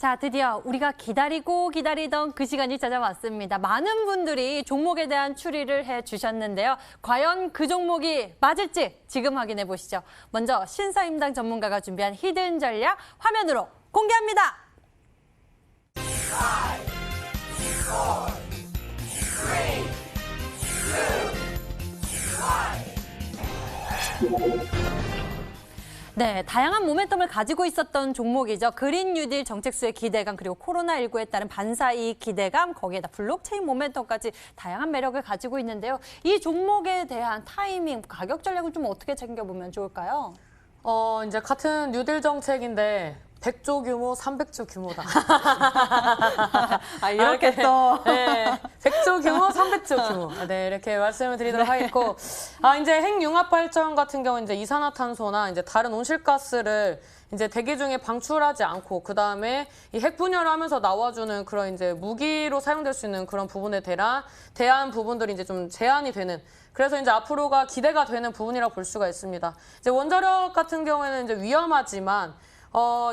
자, 드디어 우리가 기다리고 기다리던 그 시간이 찾아왔습니다. 많은 분들이 종목에 대한 추리를 해주셨는데요. 과연 그 종목이 맞을지 지금 확인해 보시죠. 먼저 신사임당 전문가가 준비한 히든 전략 화면으로 공개합니다. 5, 4, 3, 2, 1. 네, 다양한 모멘텀을 가지고 있었던 종목이죠. 그린 뉴딜 정책수의 기대감, 그리고 코로나19에 따른 반사이익 기대감, 거기에다 블록체인 모멘텀까지 다양한 매력을 가지고 있는데요. 이 종목에 대한 타이밍, 가격 전략은 좀 어떻게 챙겨보면 좋을까요? 이제 같은 뉴딜 정책인데 100조 규모, 300조 규모다. 이렇게 또. 네, 100조 규모, 300조 규모. 네, 이렇게 말씀을 드리도록 하겠고. 이제 핵융합 발전 같은 경우 이제 이산화탄소나 이제 다른 온실가스를 이제 대기 중에 방출하지 않고 그다음에 이 핵 분열을 하면서 나와주는 그런 이제 무기로 사용될 수 있는 그런 부분에 대한 부분들이 이제 좀 제한이 되는 그래서 이제 앞으로가 기대가 되는 부분이라고 볼 수가 있습니다. 이제 원자력 같은 경우에는 이제 위험하지만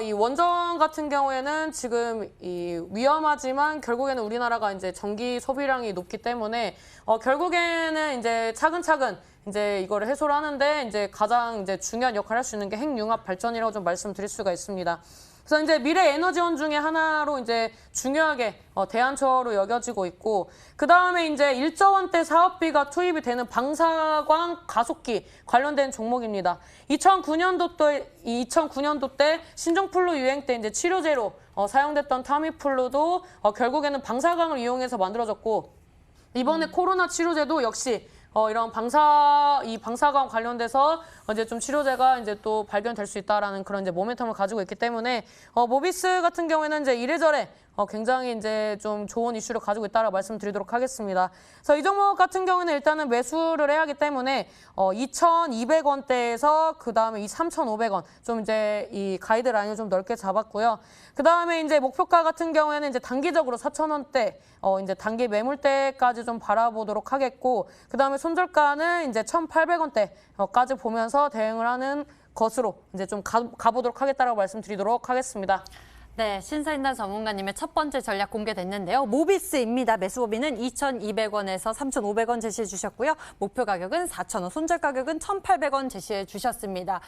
이 원전 같은 경우에는 지금 이 위험하지만 결국에는 우리나라가 이제 전기 소비량이 높기 때문에 결국에는 이제 차근차근 이제 이거를 해소를 하는데 이제 가장 이제 중요한 역할을 할 수 있는 게 핵융합 발전이라고 좀 말씀드릴 수가 있습니다. 그래서 이제 미래 에너지원 중에 하나로 이제 중요하게 대안처로 여겨지고 있고 그 다음에 이제 1조 원대 사업비가 투입이 되는 방사광 가속기 관련된 종목입니다. 2009년도 때 신종플루 유행 때 이제 치료제로 사용됐던 타미플루도 결국에는 방사광을 이용해서 만들어졌고 이번에 코로나 치료제도 역시 이런 방사광 관련돼서 이제 좀 치료제가 이제 또 발견될 수 있다라는 그런 이제 모멘텀을 가지고 있기 때문에 모비스 같은 경우에는 이제 이래저래 굉장히 이제 좀 좋은 이슈를 가지고 있다라고 말씀드리도록 하겠습니다. 그래서 이 종목 같은 경우는 일단은 매수를 해야 하기 때문에 2,200원대에서 그 다음에 이 3,500원 좀 이제 이 가이드라인을 좀 넓게 잡았고요. 그 다음에 이제 목표가 같은 경우에는 이제 단기적으로 4,000원대 이제 단기 매물대까지 좀 바라보도록 하겠고 그 다음에 손절가는 이제 1,800원대까지 보면서 대응을 하는 것으로 이제 좀 가보도록 하겠다라고 말씀드리도록 하겠습니다. 네, 신사임당 전문가님의 첫 번째 전략 공개됐는데요. 모비스입니다. 매수범위는 2,200원에서 3,500원 제시해 주셨고요. 목표 가격은 4,000원, 손절 가격은 1,800원 제시해 주셨습니다.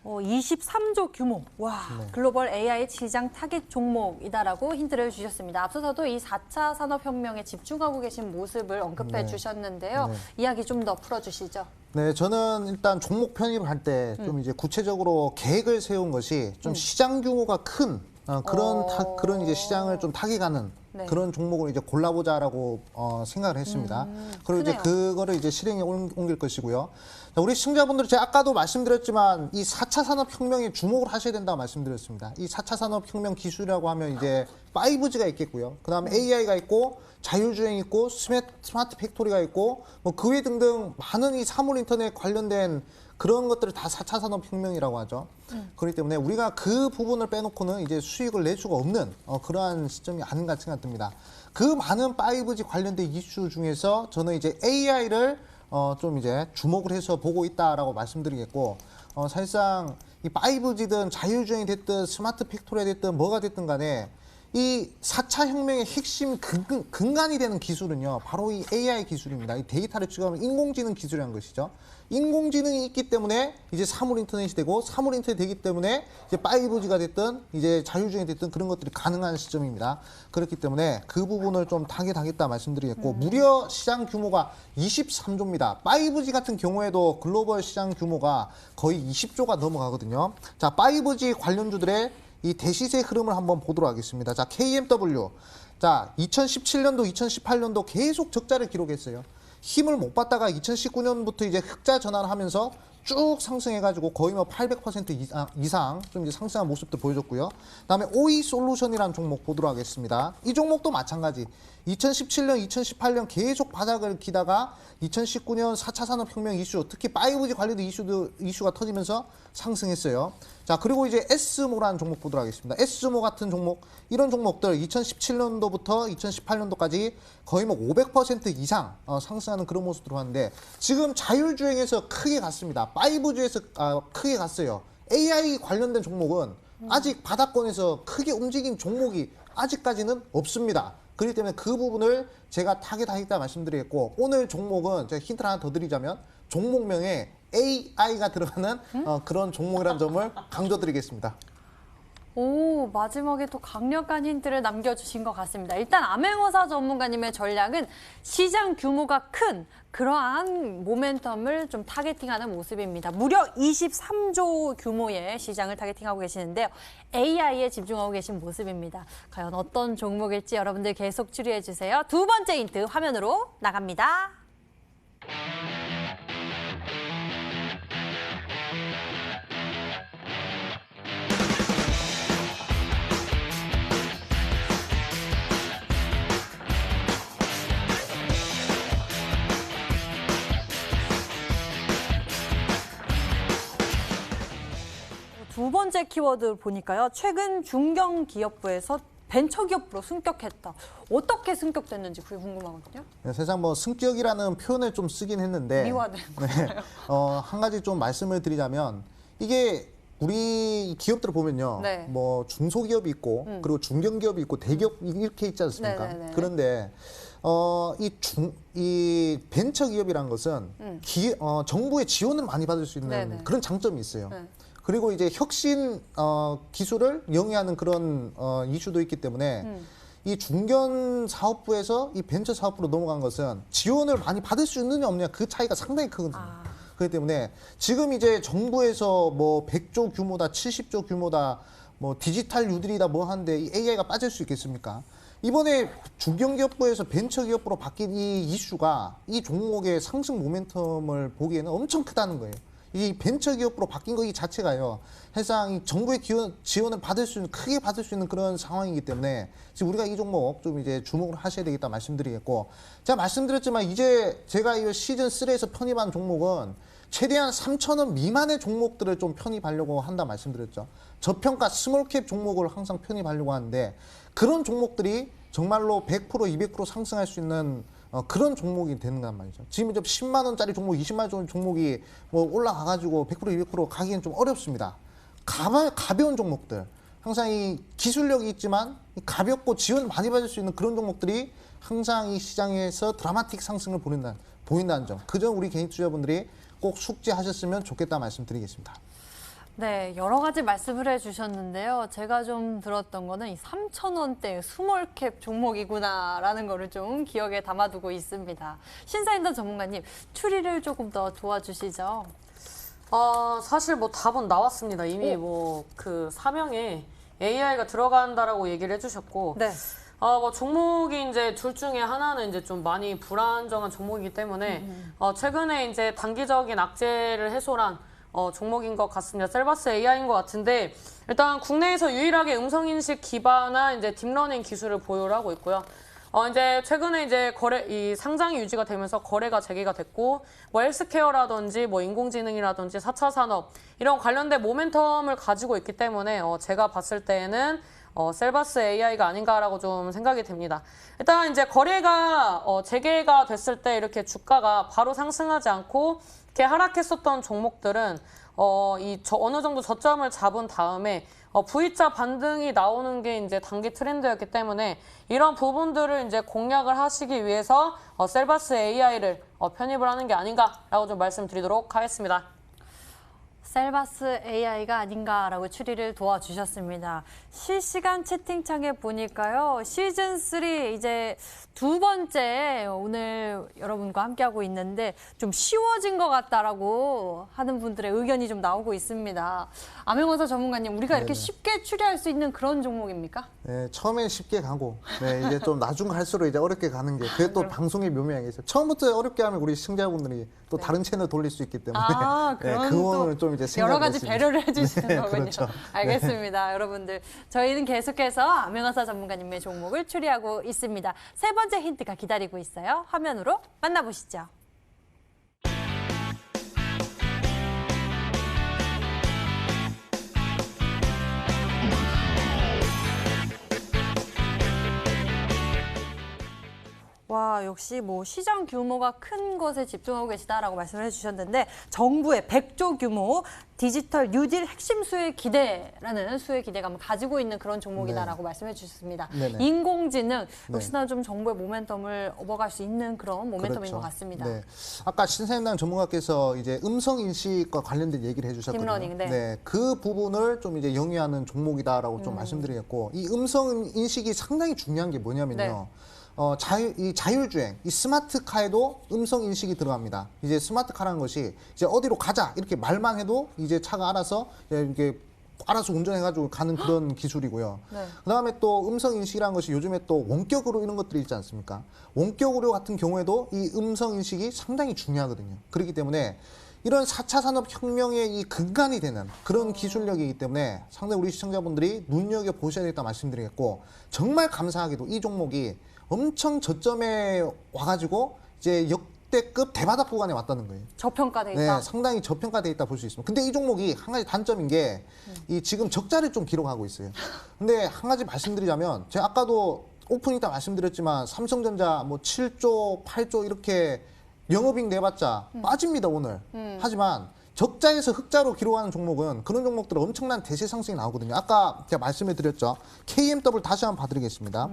어, 23조 규모, 와, 글로벌 AI 시장 타깃 종목이다라고 힌트를 주셨습니다. 앞서서도 이 4차 산업혁명에 집중하고 계신 모습을 언급해 주셨는데요. 이야기 좀 더 풀어주시죠. 네, 저는 일단 종목 편입을 할 때 좀 이제 구체적으로 계획을 세운 것이 좀 시장 규모가 큰 그런 이제 시장을 좀 타격하는 그런 종목을 이제 골라보자라고 생각을 했습니다. 그리고 이제 그거를 이제 실행에 옮길 것이고요. 자, 우리 시청자분들 제가 아까도 말씀드렸지만 이 4차 산업혁명에 주목을 하셔야 된다고 말씀드렸습니다. 이 4차 산업혁명 기술이라고 하면 이제 5G가 있겠고요. 그 다음에 AI가 있고 자율주행 있고 스마트 팩토리가 있고 뭐 그 외 등등 많은 이 사물 인터넷 관련된 그런 것들을 다 4차 산업혁명이라고 하죠. 그렇기 때문에 우리가 그 부분을 빼놓고는 이제 수익을 낼 수가 없는 그러한 시점이 아닌가 생각이 듭니다. 그 많은 5G 관련된 이슈 중에서 저는 이제 AI를 좀 이제 주목을 해서 보고 있다라고 말씀드리겠고 사실상 이 5G든 자율주행이 됐든 스마트 팩토리가 됐든 뭐가 됐든 간에 이 4차 혁명의 핵심 근간이 되는 기술은요, 바로 이 AI 기술입니다. 이 데이터를 취급하는 인공지능 기술이라는 것이죠. 인공지능이 있기 때문에 이제 사물 인터넷이 되고 사물 인터넷이 되기 때문에 이제 5G가 됐든 이제 자율주행이 됐든 그런 것들이 가능한 시점입니다. 그렇기 때문에 그 부분을 좀 타겟하겠다 말씀드리겠고 무려 시장 규모가 23조입니다. 5G 같은 경우에도 글로벌 시장 규모가 거의 20조가 넘어가거든요. 자, 5G 관련주들의 이 대시세 흐름을 한번 보도록 하겠습니다. 자, KMW. 자, 2017년도, 2018년도 계속 적자를 기록했어요. 힘을 못 받다가 2019년부터 이제 흑자 전환을 하면서 쭉 상승해가지고 거의 뭐 800% 이상 좀 이제 상승한 모습도 보여줬고요. 그다음에 OE 솔루션이라는 종목 보도록 하겠습니다. 이 종목도 마찬가지. 2017년, 2018년 계속 바닥을 기다가 2019년 4차 산업혁명 이슈, 특히 5G 관련된 이슈가 터지면서 상승했어요. 자, 그리고 이제 S모라는 종목 보도록 하겠습니다. S모 같은 종목, 이런 종목들 2017년도부터 2018년도까지 거의 뭐 500% 이상 상승하는 그런 모습 들어왔는데 지금 자율주행에서 크게 갔습니다. 5G에서 크게 갔어요. AI 관련된 종목은 아직 바닥권에서 크게 움직인 종목이 아직까지는 없습니다. 그렇기 때문에 그 부분을 제가 타겟하겠다 말씀드리겠고 오늘 종목은 제가 힌트를 하나 더 드리자면 종목명에 AI가 들어가는 그런 종목이라는 점을 강조드리겠습니다. 오, 마지막에 또 강력한 힌트를 남겨주신 것 같습니다. 일단 암행어사 전문가님의 전략은 시장 규모가 큰 그러한 모멘텀을 좀 타겟팅하는 모습입니다. 무려 23조 규모의 시장을 타겟팅하고 계시는데요. AI에 집중하고 계신 모습입니다. 과연 어떤 종목일지 여러분들 계속 추리해 주세요. 두 번째 힌트 화면으로 나갑니다. 두 번째 키워드 보니까요. 최근 중견기업부에서 벤처기업부로 승격했다. 어떻게 승격됐는지 그게 궁금하거든요. 네, 세상 뭐 승격이라는 표현을 좀 쓰긴 했는데 미화된 네, 한 가지 좀 말씀을 드리자면 이게 우리 기업들을 보면요. 네. 뭐 중소기업이 있고 그리고 중견기업이 있고 대기업 이렇게 있지 않습니까? 네네네. 그런데 이 벤처기업이라는 것은 정부의 지원을 많이 받을 수 있는 네네. 그런 장점이 있어요. 네. 그리고 이제 혁신 기술을 영위하는 그런 이슈도 있기 때문에 이 중견 사업부에서 이 벤처 사업부로 넘어간 것은 지원을 많이 받을 수 있느냐 없느냐 그 차이가 상당히 크거든요. 그렇기 때문에 지금 이제 정부에서 뭐 100조 규모다, 70조 규모다, 뭐 디지털 뉴딜이다 뭐 하는데 이 AI가 빠질 수 있겠습니까? 이번에 중견기업부에서 벤처기업부로 바뀐 이 이슈가 이 종목의 상승 모멘텀을 보기에는 엄청 크다는 거예요. 이 벤처기업으로 바뀐 거 이 자체가요. 사실상 이 정부의 지원을 받을 수 있는, 크게 받을 수 있는 그런 상황이기 때문에 지금 우리가 이 종목 좀 이제 주목을 하셔야 되겠다 말씀드리겠고, 제가 말씀드렸지만 이제 제가 이 시즌 3에서 편입한 종목은 최대한 3,000원 미만의 종목들을 좀 편입하려고 한다 말씀드렸죠. 저평가 스몰캡 종목을 항상 편입하려고 하는데 그런 종목들이 정말로 100%, 200% 상승할 수 있는 그런 종목이 되는 건 말이죠. 지금 이제 10만 원짜리 종목, 20만 원 종목이 뭐 올라가가지고 100%, 200% 가기엔 좀 어렵습니다. 가벼운 종목들, 항상 이 기술력이 있지만 가볍고 지원을 많이 받을 수 있는 그런 종목들이 항상 이 시장에서 드라마틱 상승을 보인다는 점. 그 점 우리 개인 투자분들이 꼭 숙지하셨으면 좋겠다 말씀드리겠습니다. 네, 여러 가지 말씀을 해주셨는데요. 제가 좀 들었던 거는 이 3,000원대 스몰캡 종목이구나라는 거를 좀 기억에 담아두고 있습니다. 신사임당 전문가님, 추리를 조금 더 도와주시죠. 사실 뭐 답은 나왔습니다. 이미 뭐 그 사명에 AI가 들어간다라고 얘기를 해주셨고, 네. 뭐 종목이 이제 둘 중에 하나는 이제 좀 많이 불안정한 종목이기 때문에 최근에 이제 단기적인 악재를 해소한 종목인 것 같습니다. 셀바스 AI인 것 같은데 일단 국내에서 유일하게 음성인식 기반한 이제 딥러닝 기술을 보유를 하고 있고요. 이제 최근에 이제 이 상장이 유지가 되면서 거래가 재개가 됐고 뭐 헬스케어라든지 뭐 인공지능이라든지 4차 산업 이런 관련된 모멘텀을 가지고 있기 때문에 제가 봤을 때에는 셀바스 AI가 아닌가라고 좀 생각이 됩니다. 일단 이제 거래가 재개가 됐을 때 이렇게 주가가 바로 상승하지 않고 이렇게 하락했었던 종목들은 어느 정도 저점을 잡은 다음에 V자 반등이 나오는 게 이제 단기 트렌드였기 때문에 이런 부분들을 이제 공략을 하시기 위해서 셀바스 AI를 편입을 하는 게 아닌가라고 좀 말씀드리도록 하겠습니다. 셀바스 AI가 아닌가라고 추리를 도와주셨습니다. 실시간 채팅창에 보니까요. 시즌3 이제 두 번째 오늘 여러분과 함께하고 있는데 좀 쉬워진 것 같다라고 하는 분들의 의견이 좀 나오고 있습니다. 암행어사 전문가님, 우리가 이렇게 쉽게 추리할 수 있는 그런 종목입니까? 네, 처음엔 쉽게 가고 이제 좀 나중 갈수록 이제 어렵게 가는 게 그게 또 방송의 묘미가 있어요. 처음부터 어렵게 하면 우리 시청자분들이 또 다른 채널 돌릴 수 있기 때문에 그런 그 부분을 좀 이제 여러 가지 생각을 배려를 해주시는 네, 거군요. 그렇죠. 알겠습니다. 여러분들, 저희는 계속해서 암행어사 전문가님의 종목을 추리하고 있습니다. 세 번째 힌트가 기다리고 있어요. 화면으로 만나보시죠. 와, 역시 뭐 시장 규모가 큰 것에 집중하고 계시다라고 말씀을 해주셨는데, 정부의 100조 규모 디지털 뉴딜 핵심 수혜 기대라는 수혜 기대감을 가지고 있는 그런 종목이다라고 말씀해 주셨습니다. 네네. 인공지능 역시나 좀 정부의 모멘텀을 업어갈 수 있는 그런 모멘텀인 그렇죠. 것 같습니다. 네. 아까 신사임당 전문가께서 이제 음성 인식과 관련된 얘기를 해주셨거든요. 딥러닝, 네. 그 부분을 좀 이제 영위하는 종목이다라고 좀 말씀드리겠고, 이 음성 인식이 상당히 중요한 게 뭐냐면요. 네. 이 자율주행, 이 스마트카에도 음성 인식이 들어갑니다. 이제 스마트카라는 것이 이제 어디로 가자 이렇게 말만 해도 이제 차가 알아서 이게 알아서 운전해가지고 가는 그런 기술이고요. 네. 그다음에 또 음성 인식이라는 것이 요즘에 또 원격 의료 이런 것들이 있지 않습니까? 원격 의료 같은 경우에도 이 음성 인식이 상당히 중요하거든요. 그렇기 때문에 이런 4차 산업혁명의 이 근간이 되는 그런 기술력이기 때문에 상당히 우리 시청자분들이 눈여겨보셔야 되겠다 말씀드리겠고, 정말 감사하게도 이 종목이 엄청 저점에 와가지고 이제 역대급 대바닥 구간에 왔다는 거예요. 저평가돼 있다. 네, 상당히 저평가돼 있다 볼 수 있습니다. 근데 이 종목이 한 가지 단점인 게 이 지금 적자를 좀 기록하고 있어요. 근데 한 가지 말씀드리자면, 제가 아까도 오프닝 때 말씀드렸지만 삼성전자 뭐 7조, 8조 이렇게 영업이익 내봤자 빠집니다 오늘. 하지만 적자에서 흑자로 기록하는 종목은 그런 종목들은 엄청난 대세 상승이 나오거든요. 아까 제가 말씀을 드렸죠. KMW 다시 한번 봐드리겠습니다.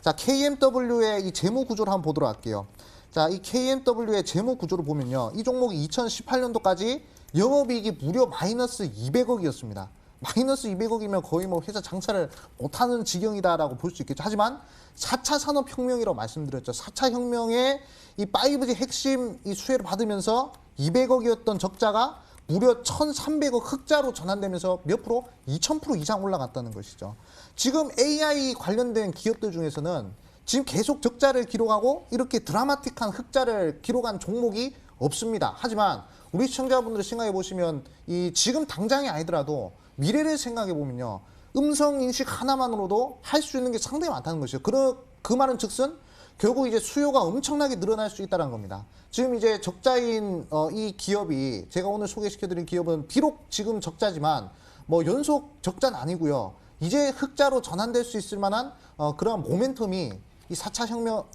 자, KMW의 이 재무 구조를 한번 보도록 할게요. 자, 이 KMW의 재무 구조를 보면요. 이 종목이 2018년도까지 영업이익이 무려 마이너스 200억이었습니다. 마이너스 200억이면 거의 뭐 회사 장사를 못하는 지경이다라고 볼 수 있겠죠. 하지만 4차 산업혁명이라고 말씀드렸죠. 4차 혁명의 이 5G 핵심 이 수혜를 받으면서 200억이었던 적자가 무려 1,300억 흑자로 전환되면서 몇 프로? 2,000% 이상 올라갔다는 것이죠. 지금 AI 관련된 기업들 중에서는 지금 계속 적자를 기록하고 이렇게 드라마틱한 흑자를 기록한 종목이 없습니다. 하지만 우리 시청자분들 생각해 보시면 이 지금 당장이 아니더라도 미래를 생각해 보면요. 음성 인식 하나만으로도 할 수 있는 게 상당히 많다는 것이죠. 그 말은 즉슨 결국 이제 수요가 엄청나게 늘어날 수 있다는 겁니다. 지금 이제 적자인 이 기업이, 제가 오늘 소개시켜드린 기업은 비록 지금 적자지만 뭐 연속 적자는 아니고요. 이제 흑자로 전환될 수 있을 만한 그런 모멘텀이 이 4차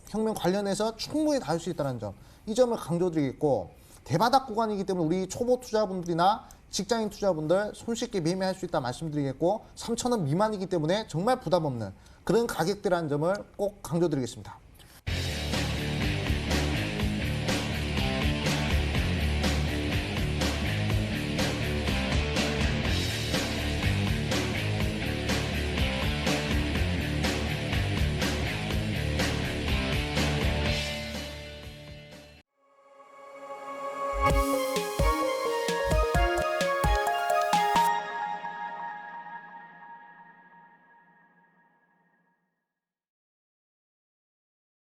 혁명 관련해서 충분히 닿을 수 있다는 점, 이 점을 강조드리겠고, 대바닥 구간이기 때문에 우리 초보 투자분들이나 직장인 투자분들 손쉽게 매매할 수 있다 말씀드리겠고, 3,000원 미만이기 때문에 정말 부담 없는 그런 가격대라는 점을 꼭 강조드리겠습니다.